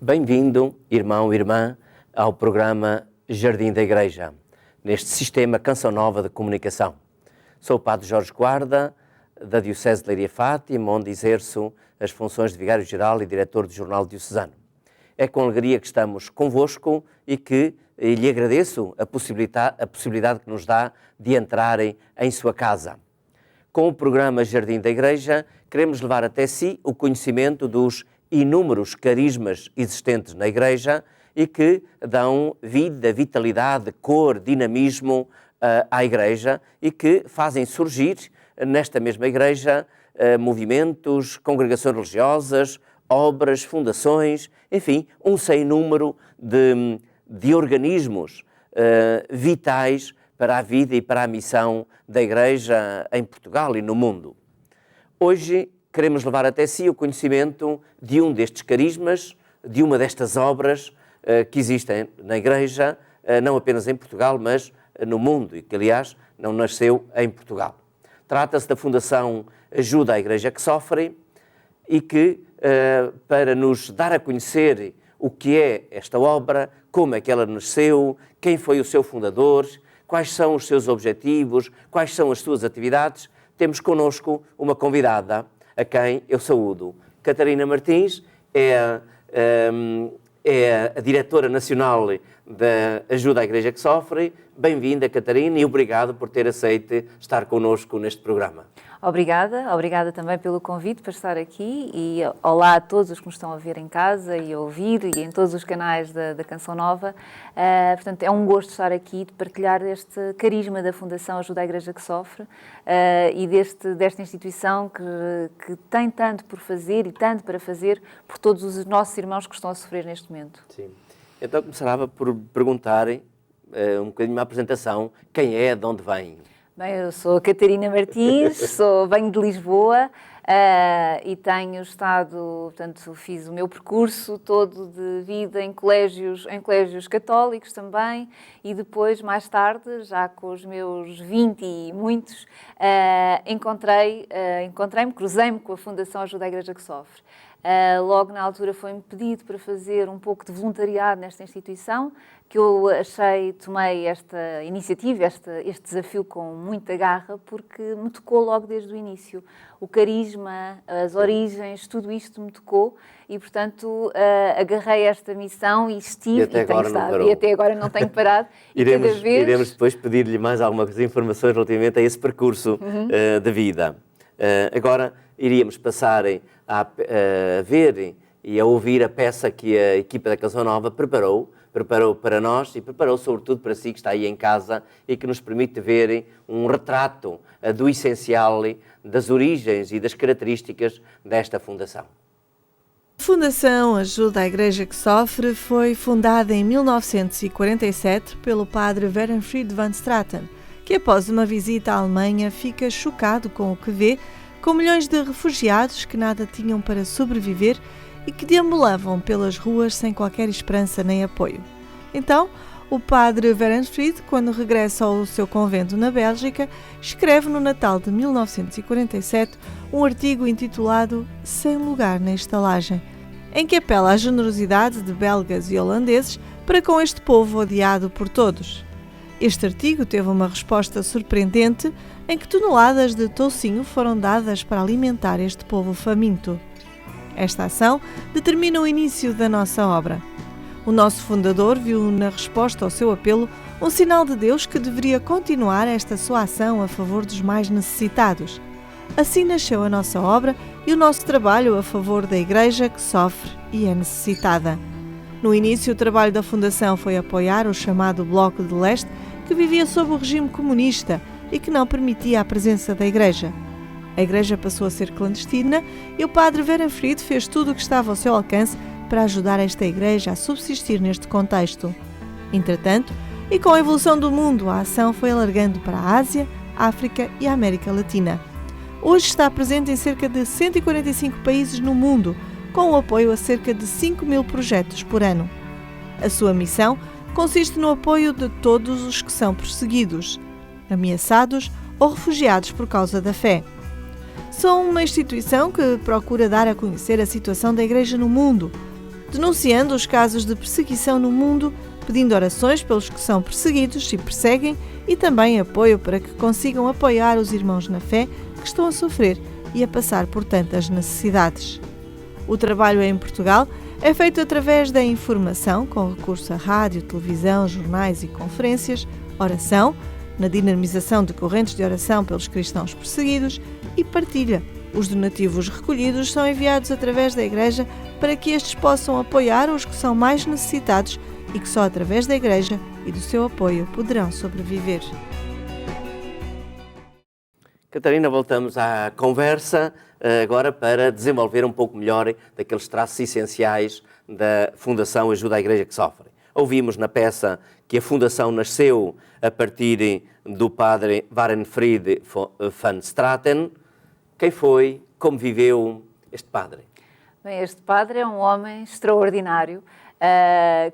Bem-vindo, irmão e irmã, ao programa Jardim da Igreja, neste sistema Canção Nova de comunicação. Sou o Padre Jorge Guarda, da Diocese de Leiria Fátima, onde exerço as funções de Vigário-Geral e Diretor do Jornal Diocesano. É com alegria que estamos convosco e que lhe agradeço a possibilidade que nos dá de entrarem em sua casa. Com o programa Jardim da Igreja, queremos levar até si o conhecimento dos inúmeros carismas existentes na Igreja e que dão vida, vitalidade, cor, dinamismo à Igreja e que fazem surgir nesta mesma Igreja movimentos, congregações religiosas, obras, fundações, enfim, um sem número de organismos vitais para a vida e para a missão da Igreja em Portugal e no mundo. Hoje queremos levar até si o conhecimento de um destes carismas, de uma destas obras que existem na Igreja, não apenas em Portugal, mas no mundo, e que, aliás, não nasceu em Portugal. Trata-se da Fundação Ajuda à Igreja que Sofre e que, para nos dar a conhecer o que é esta obra, como é que ela nasceu, quem foi o seu fundador, quais são os seus objetivos, quais são as suas atividades, temos connosco uma convidada a quem eu saúdo. Catarina Martins é a Diretora Nacional da Ajuda à Igreja que Sofre. Bem-vinda, Catarina, e obrigado por ter aceito estar connosco neste programa. Obrigada também pelo convite para estar aqui e olá a todos os que nos estão a ver em casa e a ouvir e em todos os canais da Canção Nova. Portanto, é um gosto estar aqui de partilhar este carisma da Fundação Ajuda à Igreja que Sofre e desta instituição que tem tanto por fazer e tanto para fazer por todos os nossos irmãos que estão a sofrer neste momento. Sim. Então começava por perguntarem um bocadinho uma apresentação, quem é, de onde vem? Bem, eu sou a Catarina Martins, venho de Lisboa e tenho estado, portanto, fiz o meu percurso todo de vida em colégios católicos também e depois, mais tarde, já com os meus 20 e muitos, cruzei-me com a Fundação Ajuda à Igreja que Sofre. Logo na altura foi-me pedido para fazer um pouco de voluntariado nesta instituição, que eu tomei esta iniciativa, este desafio com muita garra, porque me tocou logo desde o início. O carisma, as origens, tudo isto me tocou e, portanto, agarrei esta missão e estive e até agora não tenho parado. Iremos depois pedir-lhe mais algumas informações relativamente a esse percurso de vida. Agora iríamos passar a ver e a ouvir a peça que a equipa da Canção Nova preparou para nós e preparou sobretudo para si que está aí em casa e que nos permite ver um retrato do essencial das origens e das características desta fundação. A Fundação Ajuda à Igreja que Sofre foi fundada em 1947 pelo padre Werenfried van Straten, que após uma visita à Alemanha fica chocado com o que vê, com milhões de refugiados que nada tinham para sobreviver e que deambulavam pelas ruas sem qualquer esperança nem apoio. Então, o padre Werenfried, quando regressa ao seu convento na Bélgica, escreve no Natal de 1947 um artigo intitulado Sem Lugar na Estalagem, em que apela à generosidade de belgas e holandeses para com este povo odiado por todos. Este artigo teve uma resposta surpreendente, em que toneladas de toucinho foram dadas para alimentar este povo faminto. Esta ação determina o início da nossa obra. O nosso fundador viu na resposta ao seu apelo um sinal de Deus que deveria continuar esta sua ação a favor dos mais necessitados. Assim nasceu a nossa obra e o nosso trabalho a favor da Igreja que sofre e é necessitada. No início, o trabalho da Fundação foi apoiar o chamado Bloco de Leste, que vivia sob o regime comunista e que não permitia a presença da Igreja. A Igreja passou a ser clandestina e o padre Werenfried fez tudo o que estava ao seu alcance para ajudar esta Igreja a subsistir neste contexto. Entretanto, e com a evolução do mundo, a ação foi alargando para a Ásia, África e a América Latina. Hoje está presente em cerca de 145 países no mundo, com o apoio a cerca de 5.000 projetos por ano. A sua missão consiste no apoio de todos os que são perseguidos, ameaçados ou refugiados por causa da fé. São uma instituição que procura dar a conhecer a situação da Igreja no mundo, denunciando os casos de perseguição no mundo, pedindo orações pelos que são perseguidos e perseguem e também apoio para que consigam apoiar os irmãos na fé que estão a sofrer e a passar por tantas necessidades. O trabalho em Portugal é feito através da informação, com recurso a rádio, televisão, jornais e conferências, oração, na dinamização de correntes de oração pelos cristãos perseguidos e partilha. Os donativos recolhidos são enviados através da Igreja para que estes possam apoiar os que são mais necessitados e que só através da Igreja e do seu apoio poderão sobreviver. Catarina, voltamos à conversa agora para desenvolver um pouco melhor daqueles traços essenciais da Fundação Ajuda à Igreja que Sofre. Ouvimos na peça que a Fundação nasceu a partir do padre Warenfried van Straten. Quem foi? Como viveu este padre? Bem, este padre é um homem extraordinário,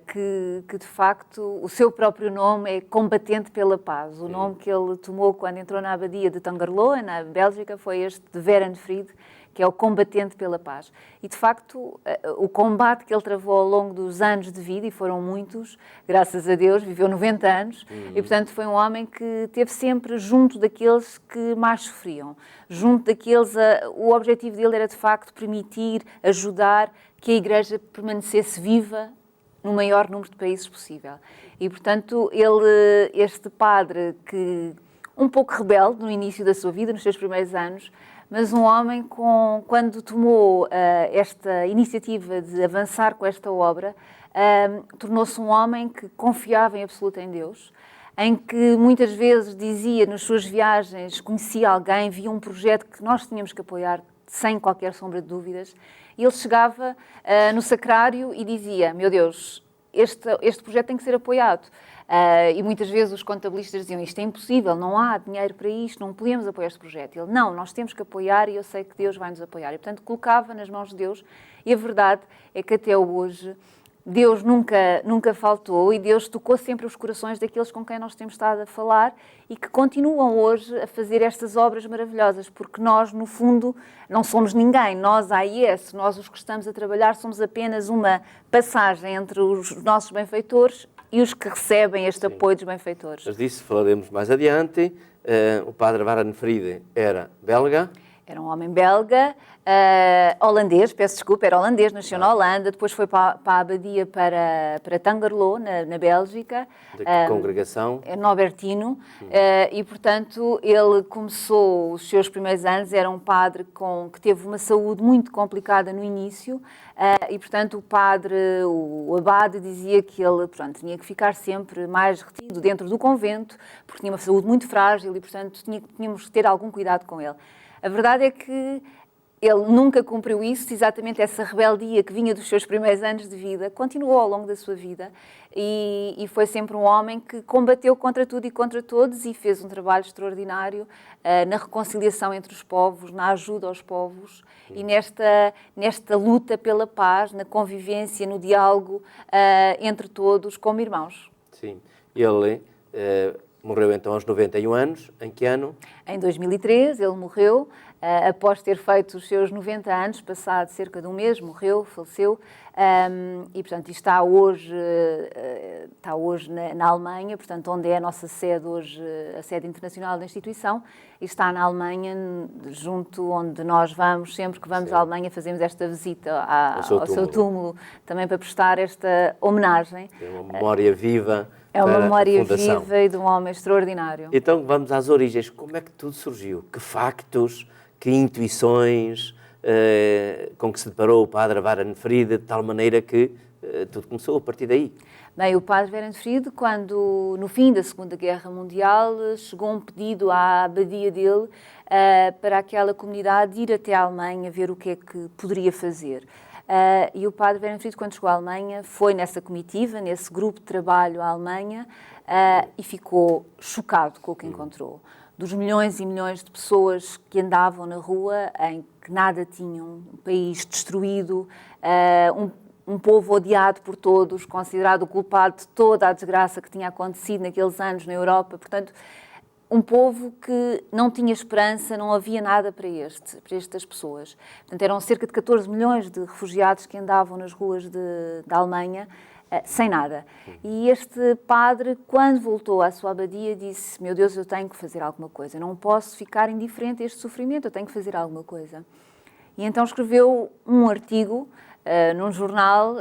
que de facto o seu próprio nome é Combatente pela Paz. O nome que ele tomou quando entrou na abadia de Tangerlo, na Bélgica, foi este de Warenfried, que é o Combatente pela Paz. E, de facto, o combate que ele travou ao longo dos anos de vida, e foram muitos, graças a Deus, viveu 90 anos, e, portanto, foi um homem que esteve sempre junto daqueles que mais sofriam, junto daqueles... O objetivo dele era, de facto, permitir, ajudar que a Igreja permanecesse viva no maior número de países possível. E, portanto, este padre que, um pouco rebelde no início da sua vida, nos seus primeiros anos, mas um homem quando tomou esta iniciativa de avançar com esta obra, tornou-se um homem que confiava em absoluto em Deus, em que muitas vezes dizia nas suas viagens, conhecia alguém, via um projeto que nós tínhamos que apoiar sem qualquer sombra de dúvidas, e ele chegava no sacrário e dizia: meu Deus, este projeto tem que ser apoiado. E muitas vezes os contabilistas diziam: isto é impossível, não há dinheiro para isto, não podemos apoiar este projeto. Ele: não, nós temos que apoiar e eu sei que Deus vai nos apoiar. E, portanto, colocava nas mãos de Deus, e a verdade é que até hoje Deus nunca faltou, e Deus tocou sempre os corações daqueles com quem nós temos estado a falar e que continuam hoje a fazer estas obras maravilhosas, porque nós, no fundo, não somos ninguém. Nós, a AIS, nós os que estamos a trabalhar, somos apenas uma passagem entre os nossos benfeitores e os que recebem este apoio dos benfeitores. Mas disso falaremos mais adiante. O padre Warenfried era belga. Era um homem belga, holandês, peço desculpa, era holandês, nasceu na Holanda, depois foi para a abadia para Tangerlo, na Bélgica. De que congregação? No Albertino. E, portanto, ele começou os seus primeiros anos, era um padre que teve uma saúde muito complicada no início, e, portanto, o abade dizia que ele, tinha que ficar sempre mais retido dentro do convento, porque tinha uma saúde muito frágil e, portanto, tínhamos que ter algum cuidado com ele. A verdade é que ele nunca cumpriu isso, exatamente essa rebeldia que vinha dos seus primeiros anos de vida, continuou ao longo da sua vida e foi sempre um homem que combateu contra tudo e contra todos e fez um trabalho extraordinário na reconciliação entre os povos, na ajuda aos povos e nesta luta pela paz, na convivência, no diálogo entre todos como irmãos. Sim, ele... morreu então aos 91 anos. Em que ano? Em 2003 ele morreu, após ter feito os seus 90 anos, passado cerca de um mês, morreu, faleceu, e portanto está hoje na Alemanha, portanto onde é a nossa sede hoje, a sede internacional da instituição, e está na Alemanha, junto onde nós vamos, sempre que vamos à Alemanha fazemos esta visita ao seu túmulo, também para prestar esta homenagem. É uma memória viva. É uma memória viva e de um homem extraordinário. Então vamos às origens. Como é que tudo surgiu? Que factos, que intuições com que se deparou o padre Warenfried, de tal maneira que tudo começou a partir daí? Bem, o padre Warenfried, quando no fim da Segunda Guerra Mundial, chegou um pedido à abadia dele para aquela comunidade ir até a Alemanha ver o que é que poderia fazer. E o padre Warenfried, quando chegou à Alemanha, foi nessa comitiva, nesse grupo de trabalho à Alemanha, e ficou chocado com o que encontrou. Dos milhões e milhões de pessoas que andavam na rua, em que nada tinham, um país destruído, um povo odiado por todos, considerado o culpado de toda a desgraça que tinha acontecido naqueles anos na Europa. Portanto, um povo que não tinha esperança, não havia nada para estas pessoas. Portanto, eram cerca de 14 milhões de refugiados que andavam nas ruas da Alemanha, sem nada. E este padre, quando voltou à sua abadia, disse: meu Deus, eu tenho que fazer alguma coisa, não posso ficar indiferente a este sofrimento, eu tenho que fazer alguma coisa. E então escreveu um artigo num jornal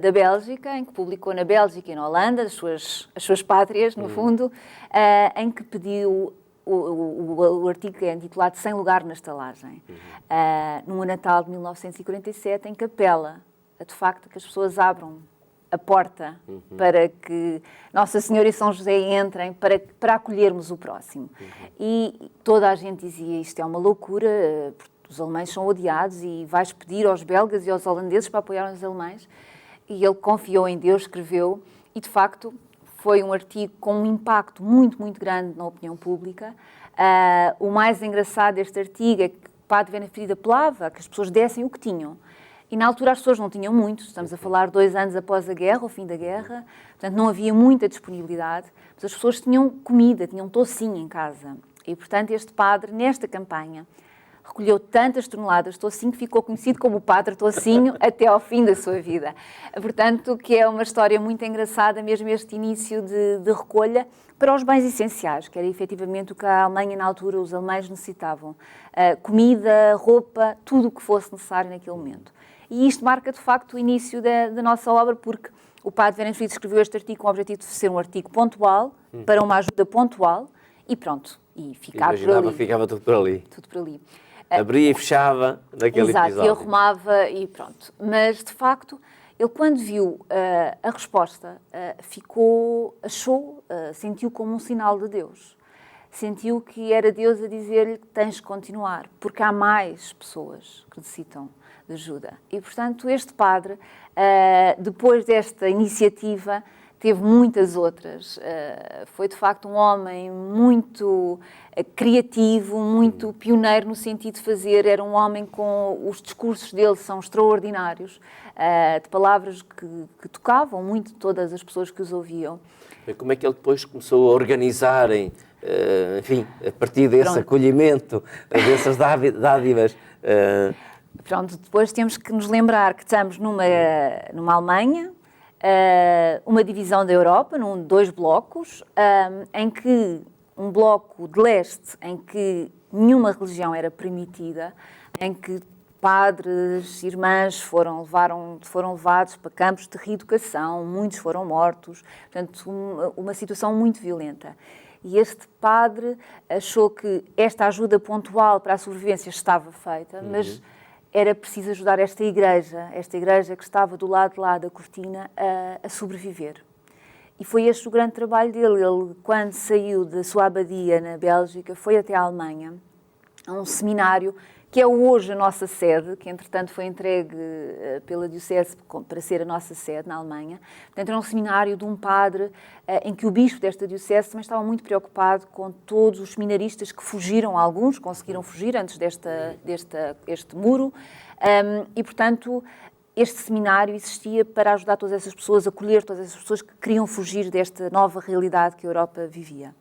da Bélgica, em que publicou na Bélgica e na Holanda, as suas pátrias, no fundo, em que pediu o artigo que é intitulado Sem Lugar na Estalagem, num Natal de 1947, em que apela a, de facto, que as pessoas abram a porta para que Nossa Senhora e São José entrem para acolhermos o próximo. E toda a gente dizia: isto é uma loucura, os alemães são odiados e vais pedir aos belgas e aos holandeses para apoiar os alemães. E ele confiou em Deus, escreveu, e de facto foi um artigo com um impacto muito, muito grande na opinião pública. O mais engraçado deste artigo é que o padre Benefrido apelava a que as pessoas dessem o que tinham. E na altura as pessoas não tinham muito, estamos a falar 2 anos após a guerra, o fim da guerra, portanto não havia muita disponibilidade, mas as pessoas tinham comida, tinham tocinho em casa. E portanto este padre, nesta campanha, recolheu tantas toneladas de tocinho que ficou conhecido como o Padre Tocinho até ao fim da sua vida. Portanto, que é uma história muito engraçada, mesmo este início de recolha para os bens essenciais, que era efetivamente o que a Alemanha, na altura, os alemães necessitavam. Comida, roupa, tudo o que fosse necessário naquele momento. E isto marca, de facto, o início da nossa obra, porque o Padre Verenfried escreveu este artigo com o objetivo de ser um artigo pontual, para uma ajuda pontual, e pronto, e ficava por ali. Ficava tudo por ali. Tudo por ali. Abria e fechava naquele episódio. Exato, e arrumava e pronto. Mas, de facto, ele quando viu a resposta, sentiu como um sinal de Deus. Sentiu que era Deus a dizer-lhe que tens que continuar, porque há mais pessoas que necessitam de ajuda. E, portanto, este padre, depois desta iniciativa, teve muitas outras. Foi, de facto, um homem muito criativo, muito pioneiro no sentido de fazer. Era um homem com... Os discursos dele são extraordinários, de palavras que tocavam muito todas as pessoas que os ouviam. Como é que ele depois começou a organizarem, enfim, a partir desse acolhimento, dessas dádivas... Pronto, depois temos que nos lembrar que estamos numa Alemanha, uma divisão da Europa, 2 blocos, em que um bloco de leste, em que nenhuma religião era permitida, em que padres, irmãs foram levados para campos de reeducação, muitos foram mortos, portanto, uma situação muito violenta. E este padre achou que esta ajuda pontual para a sobrevivência estava feita, mas era preciso ajudar esta igreja que estava do lado de lá da cortina, a sobreviver. E foi este o grande trabalho dele. Ele, quando saiu da sua abadia na Bélgica, foi até a Alemanha, a um seminário que é hoje a nossa sede, que entretanto foi entregue pela Diocese para ser a nossa sede na Alemanha. Portanto, era um seminário de um padre em que o bispo desta Diocese também estava muito preocupado com todos os seminaristas que fugiram, alguns conseguiram fugir antes deste muro, e portanto este seminário existia para ajudar todas essas pessoas, acolher todas essas pessoas que queriam fugir desta nova realidade que a Europa vivia.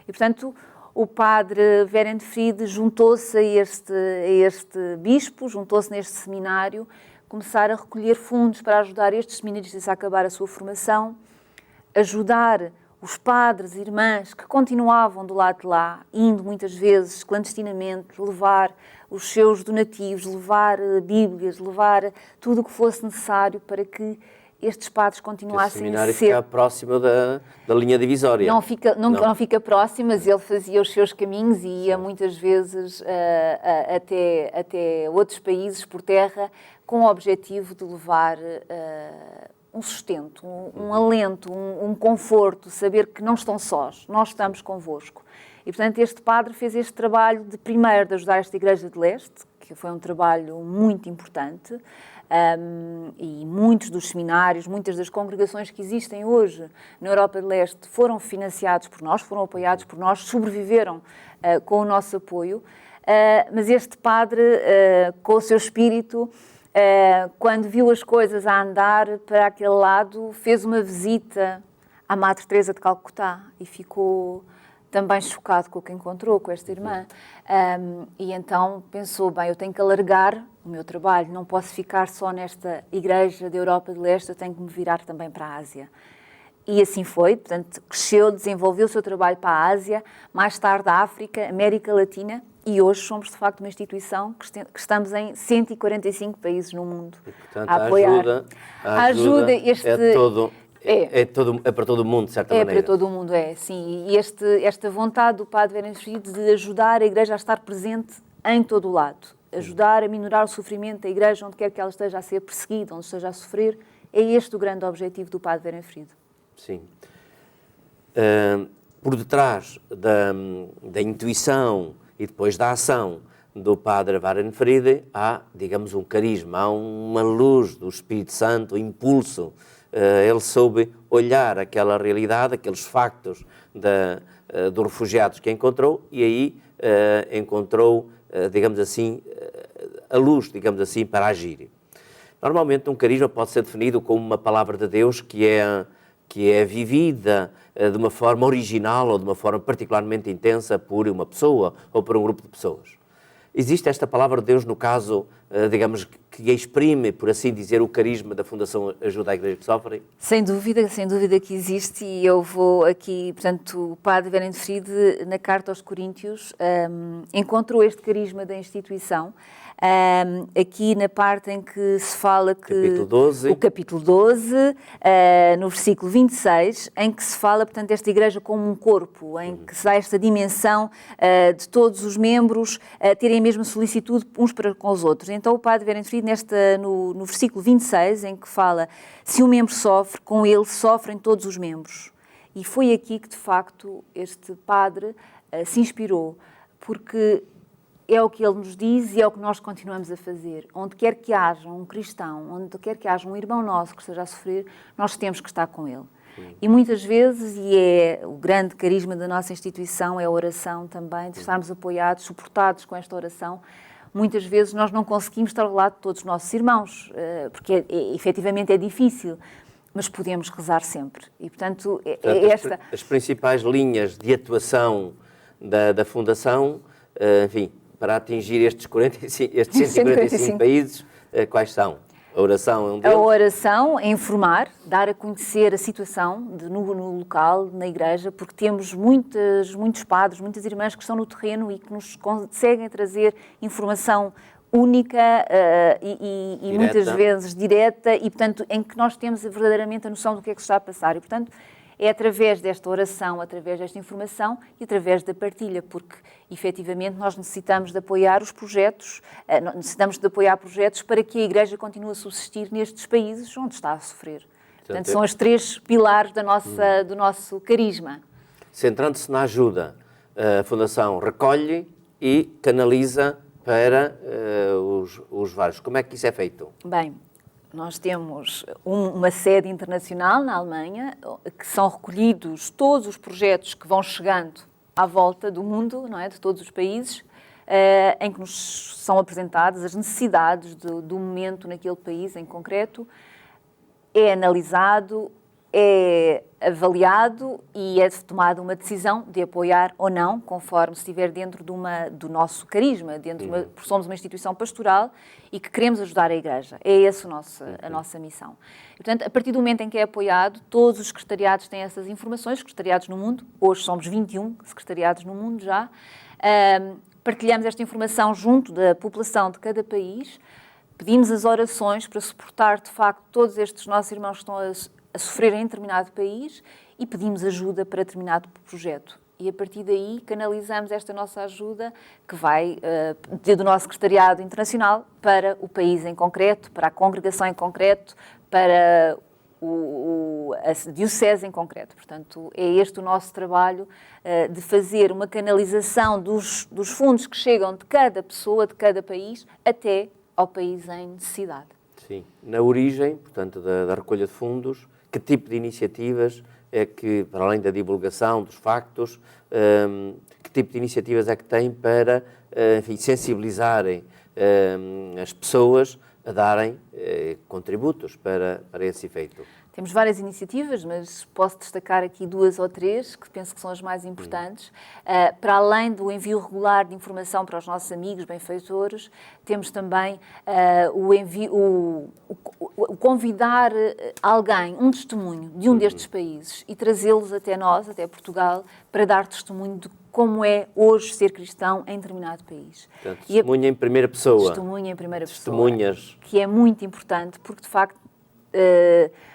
E portanto o padre Verenfried juntou-se a este bispo, juntou-se neste seminário, começar a recolher fundos para ajudar estes seminaristas a acabar a sua formação, ajudar os padres e irmãs que continuavam do lado de lá, indo muitas vezes clandestinamente, levar os seus donativos, levar bíblias, levar tudo o que fosse necessário para que estes padres continuassem a ser... O seminário fica próximo da linha divisória. Não fica próximo, mas ele fazia os seus caminhos e ia muitas vezes até outros países por terra com o objetivo de levar um sustento, um alento, um conforto, saber que não estão sós, nós estamos convosco. E, portanto, este padre fez este trabalho de ajudar esta Igreja de Leste, que foi um trabalho muito importante, e muitos dos seminários, muitas das congregações que existem hoje na Europa de Leste foram financiados por nós, foram apoiados por nós, sobreviveram com o nosso apoio, mas este padre, com o seu espírito, quando viu as coisas a andar para aquele lado, fez uma visita à Madre Teresa de Calcutá e ficou também chocado com o que encontrou com esta irmã. E então pensou, bem, eu tenho que alargar o meu trabalho, não posso ficar só nesta igreja da Europa de Leste, eu tenho que me virar também para a Ásia. E assim foi, portanto, cresceu, desenvolveu o seu trabalho para a Ásia, mais tarde a África, América Latina, e hoje somos, de facto, uma instituição que estamos em 145 países no mundo E, portanto, a apoiar. a ajuda é para todo o mundo, de certa É maneira. para todo o mundo, sim. E esta vontade do Padre Werenfried de ajudar a Igreja a estar presente em todo o lado, ajudar a minorar o sofrimento da Igreja onde quer que ela esteja a ser perseguida, onde esteja a sofrer, é este o grande objetivo do Padre Werenfried. Sim. Por detrás da intuição e depois da ação do Padre Werenfried há, digamos, um carisma, há uma luz do Espírito Santo, um impulso. Ele soube olhar aquela realidade, aqueles factos dos refugiados que encontrou e aí encontrou, digamos assim, a luz, digamos assim, para agir. Normalmente um carisma pode ser definido como uma palavra de Deus que é vivida de uma forma original ou de uma forma particularmente intensa por uma pessoa ou por um grupo de pessoas. Existe esta palavra de Deus no caso, digamos, que exprime, por assim dizer, o carisma da Fundação Ajuda à Igreja que Sofre? Sem dúvida que existe, e eu vou aqui, portanto, o Padre Werenfried, na carta aos Coríntios, encontrou este carisma da instituição, aqui na parte em que se fala que... Capítulo 12. O capítulo 12, no versículo 26, em que se fala, portanto, desta igreja como um corpo, em que se dá esta dimensão de todos os membros terem a mesma solicitude uns para com os outros. Então o Padre Werenfried, no versículo 26, em que fala, se um membro sofre, com ele sofrem todos os membros. E foi aqui que, de facto, este padre se inspirou, porque é o que ele nos diz e é o que nós continuamos a fazer. Onde quer que haja um cristão, onde quer que haja um irmão nosso que esteja a sofrer, nós temos que estar com ele. E muitas vezes, e é o grande carisma da nossa instituição, é a oração também, de estarmos apoiados, suportados com esta oração. Muitas vezes nós não conseguimos estar ao lado de todos os nossos irmãos, porque efetivamente é difícil, mas podemos rezar sempre. E, portanto, As principais linhas de atuação da Fundação, enfim, para atingir estes 145 países, quais são? A oração é um deles? A oração é informar, dar a conhecer a situação no local, na igreja, porque temos muitos padres, muitas irmãs que estão no terreno e que nos conseguem trazer informação única e muitas vezes direta e, portanto, em que nós temos verdadeiramente a noção do que é que se está a passar. E, portanto, é através desta oração, através desta informação e através da partilha, porque, efetivamente, nós necessitamos de apoiar os projetos, para que a Igreja continue a subsistir nestes países onde está a sofrer. Portanto, são os 3 pilares do nosso carisma. Centrando-se na ajuda, a Fundação recolhe e canaliza para os vários. Como é que isso é feito? Bem, nós temos uma sede internacional na Alemanha, que são recolhidos todos os projetos que vão chegando à volta do mundo, não é? De todos os países, em que nos são apresentadas as necessidades do momento naquele país em concreto, é analisado, é avaliado e é tomada uma decisão de apoiar ou não, conforme se estiver dentro do nosso carisma, porque somos uma instituição pastoral e que queremos ajudar a Igreja. É essa a nossa missão. E, portanto, a partir do momento em que é apoiado, todos os secretariados têm essas informações, secretariados no mundo, hoje somos 21 secretariados no mundo já, partilhamos esta informação junto da população de cada país, pedimos as orações para suportar, de facto, todos estes nossos irmãos que estão a sofrer em determinado país e pedimos ajuda para determinado projeto. E a partir daí canalizamos esta nossa ajuda que vai do nosso secretariado internacional para o país em concreto, para a congregação em concreto, para a diocese em concreto. Portanto, é este o nosso trabalho de fazer uma canalização dos fundos que chegam de cada pessoa, de cada país, até ao país em necessidade. Sim. Na origem, portanto, da recolha de fundos, que tipo de iniciativas é que, para além da divulgação dos factos, que tipo de iniciativas é que tem para, enfim, sensibilizarem as pessoas a darem contributos para esse efeito? Temos várias iniciativas, mas posso destacar aqui 2 ou 3 que penso que são as mais importantes. Para além do envio regular de informação para os nossos amigos benfeitores, temos também o convidar alguém, um testemunho de um destes países e trazê-los até nós, até Portugal, para dar testemunho de como é hoje ser cristão em determinado país. Portanto, testemunha em primeira pessoa. Testemunha em primeira pessoa. Testemunhas. Que é muito importante, porque de facto,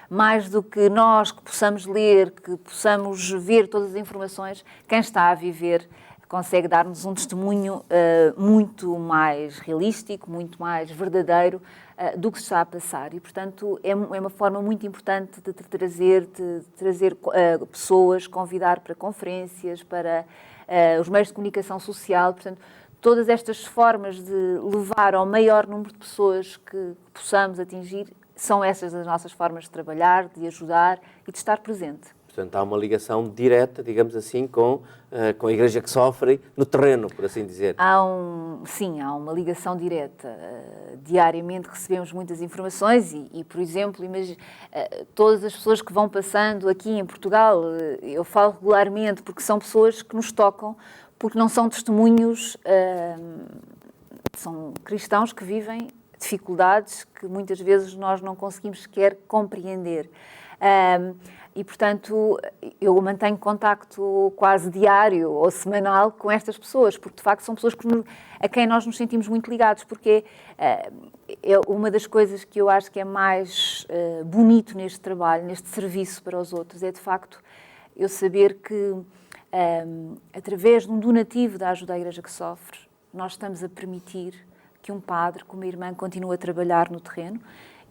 mais do que nós que possamos ler, que possamos ver todas as informações, quem está a viver consegue dar-nos um testemunho muito mais realístico, muito mais verdadeiro do que se está a passar. E, portanto, é uma forma muito importante de trazer pessoas, convidar para conferências, para os meios de comunicação social. Portanto, todas estas formas de levar ao maior número de pessoas que possamos atingir são essas as nossas formas de trabalhar, de ajudar e de estar presente. Portanto, há uma ligação direta, digamos assim, com a Igreja que sofre no terreno, por assim dizer. Sim, há uma ligação direta. Diariamente recebemos muitas informações e por exemplo, todas as pessoas que vão passando aqui em Portugal, eu falo regularmente porque são pessoas que nos tocam, porque não são testemunhos, são cristãos que vivem dificuldades que muitas vezes nós não conseguimos sequer compreender. E, portanto, eu mantenho contacto quase diário ou semanal com estas pessoas, porque, de facto, são pessoas a quem nós nos sentimos muito ligados, porque é uma das coisas que eu acho que é mais bonito neste trabalho, neste serviço para os outros, é, de facto, eu saber que, através de um donativo da ajuda à Igreja que sofre, nós estamos a permitir que um padre, que uma irmã, continue a trabalhar no terreno.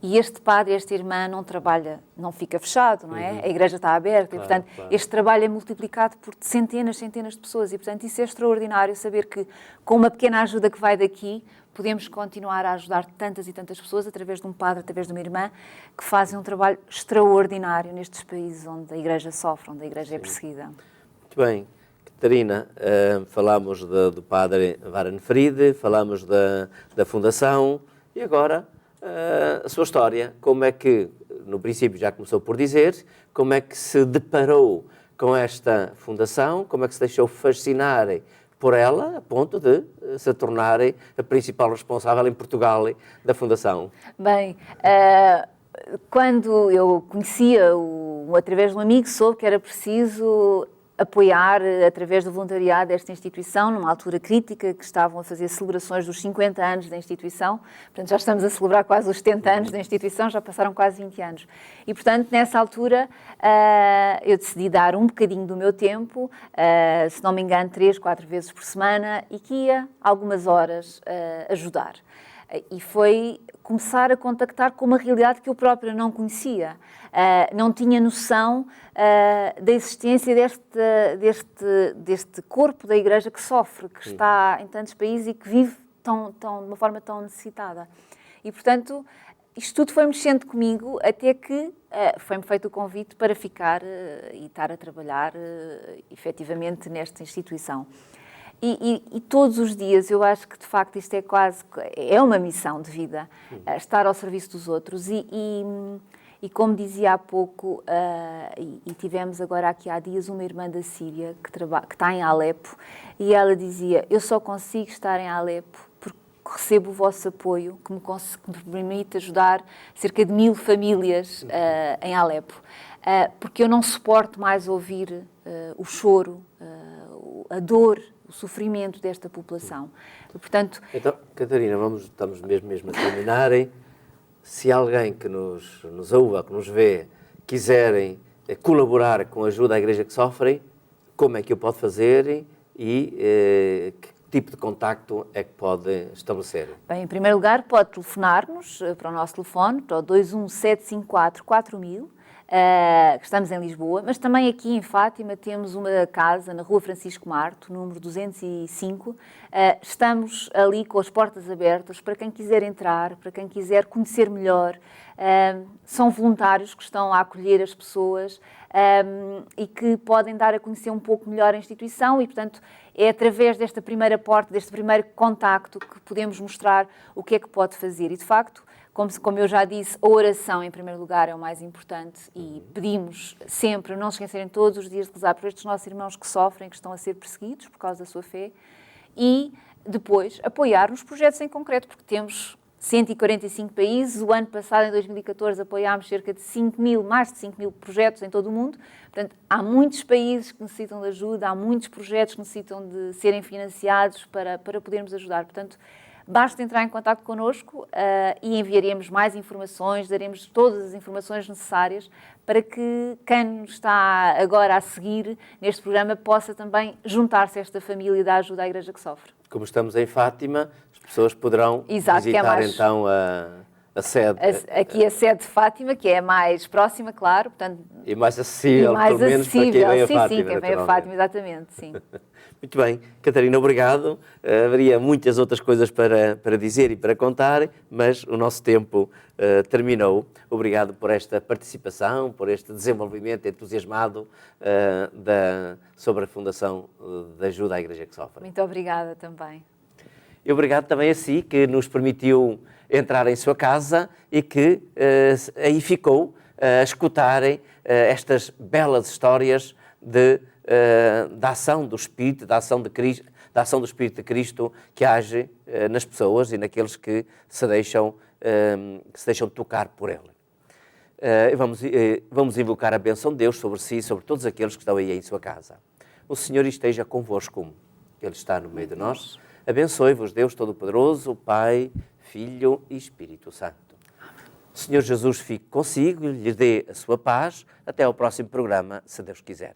E este padre, esta irmã não trabalha, não fica fechado, não é? A igreja está aberta e, portanto, este trabalho é multiplicado por centenas de pessoas e, portanto, isso é extraordinário, saber que, com uma pequena ajuda que vai daqui, podemos continuar a ajudar tantas e tantas pessoas através de um padre, através de uma irmã, que fazem um trabalho extraordinário nestes países onde a igreja sofre, onde a igreja é perseguida. Muito bem. Catarina, falámos do padre Warenfried, falámos da Fundação e agora a sua história. Como é que, no princípio já começou por dizer, como é que se deparou com esta Fundação, como é que se deixou fascinar por ela, a ponto de se tornar a principal responsável em Portugal da Fundação? Bem, quando eu conhecia através de um amigo, soube que era preciso apoiar, através do voluntariado, esta instituição, numa altura crítica, que estavam a fazer celebrações dos 50 anos da instituição. Portanto, já estamos a celebrar quase os 70 anos da instituição, já passaram quase 20 anos. E, portanto, nessa altura, eu decidi dar um bocadinho do meu tempo, se não me engano, 3, 4 vezes por semana, e que ia algumas horas ajudar. E foi começar a contactar com uma realidade que eu própria não conhecia. Não tinha noção da existência deste corpo da Igreja que sofre, que está em tantos países e que vive de uma forma tão necessitada. E, portanto, isto tudo foi mexendo comigo até que foi-me feito o convite para ficar e estar a trabalhar efetivamente nesta instituição. E todos os dias eu acho que, de facto, isto é uma missão de vida, estar ao serviço dos outros. E como dizia há pouco, e tivemos agora aqui há dias uma irmã da Síria que está em Alepo, e ela dizia, eu só consigo estar em Alepo porque recebo o vosso apoio, que me permite ajudar cerca de 1000 famílias em Alepo, porque eu não suporto mais ouvir o choro, a dor, o sofrimento desta população. E, portanto... Então, Catarina, estamos mesmo a terminar. Se alguém que nos ouve, que nos vê, quiserem colaborar com a ajuda à Igreja que sofre, como é que o pode fazer e que tipo de contacto é que pode estabelecer? Bem, em primeiro lugar, pode telefonar-nos para o nosso telefone, para o 217544000, que estamos em Lisboa, mas também aqui em Fátima temos uma casa na Rua Francisco Marto, número 205. Estamos ali com as portas abertas para quem quiser entrar, para quem quiser conhecer melhor. São voluntários que estão a acolher as pessoas e que podem dar a conhecer um pouco melhor a instituição e, portanto, é através desta primeira porta, deste primeiro contacto que podemos mostrar o que é que pode fazer. E, de facto, Como eu já disse, a oração em primeiro lugar é o mais importante e pedimos sempre, não se esquecerem todos os dias de rezar por estes nossos irmãos que sofrem, que estão a ser perseguidos por causa da sua fé, e depois apoiar nos projetos em concreto, porque temos 145 países. O ano passado, em 2014, apoiámos cerca de mais de 5 mil projetos em todo o mundo. Portanto, há muitos países que necessitam de ajuda, há muitos projetos que necessitam de serem financiados para podermos ajudar. Portanto, basta entrar em contato connosco e enviaremos mais informações, daremos todas as informações necessárias para que quem nos está agora a seguir neste programa possa também juntar-se a esta família da ajuda à Igreja que sofre. Como estamos em Fátima, as pessoas poderão Exato, visitar então a sede. Aqui a sede de Fátima, que é a mais próxima, claro. Portanto, E mais acessível, mais pelo menos para quem vem a Fátima. Sim, quem vem a Fátima, exatamente, sim. Muito bem, Catarina, obrigado. Haveria muitas outras coisas para dizer e para contar, mas o nosso tempo terminou. Obrigado por esta participação, por este desenvolvimento entusiasmado sobre a Fundação de Ajuda à Igreja que Sofre. Muito obrigada também. E obrigado também a si, que nos permitiu entrar em sua casa e que aí ficou a escutarem estas belas histórias da ação do Espírito, da ação do Espírito de Cristo que age nas pessoas e naqueles que se deixam tocar por Ele. Vamos invocar a bênção de Deus sobre si e sobre todos aqueles que estão aí em sua casa. O Senhor esteja convosco. Ele está no meio de nós. Abençoe-vos, Deus Todo-Poderoso, Pai, Filho e Espírito Santo. O Senhor Jesus fique consigo e lhe dê a sua paz. Até ao próximo programa, se Deus quiser.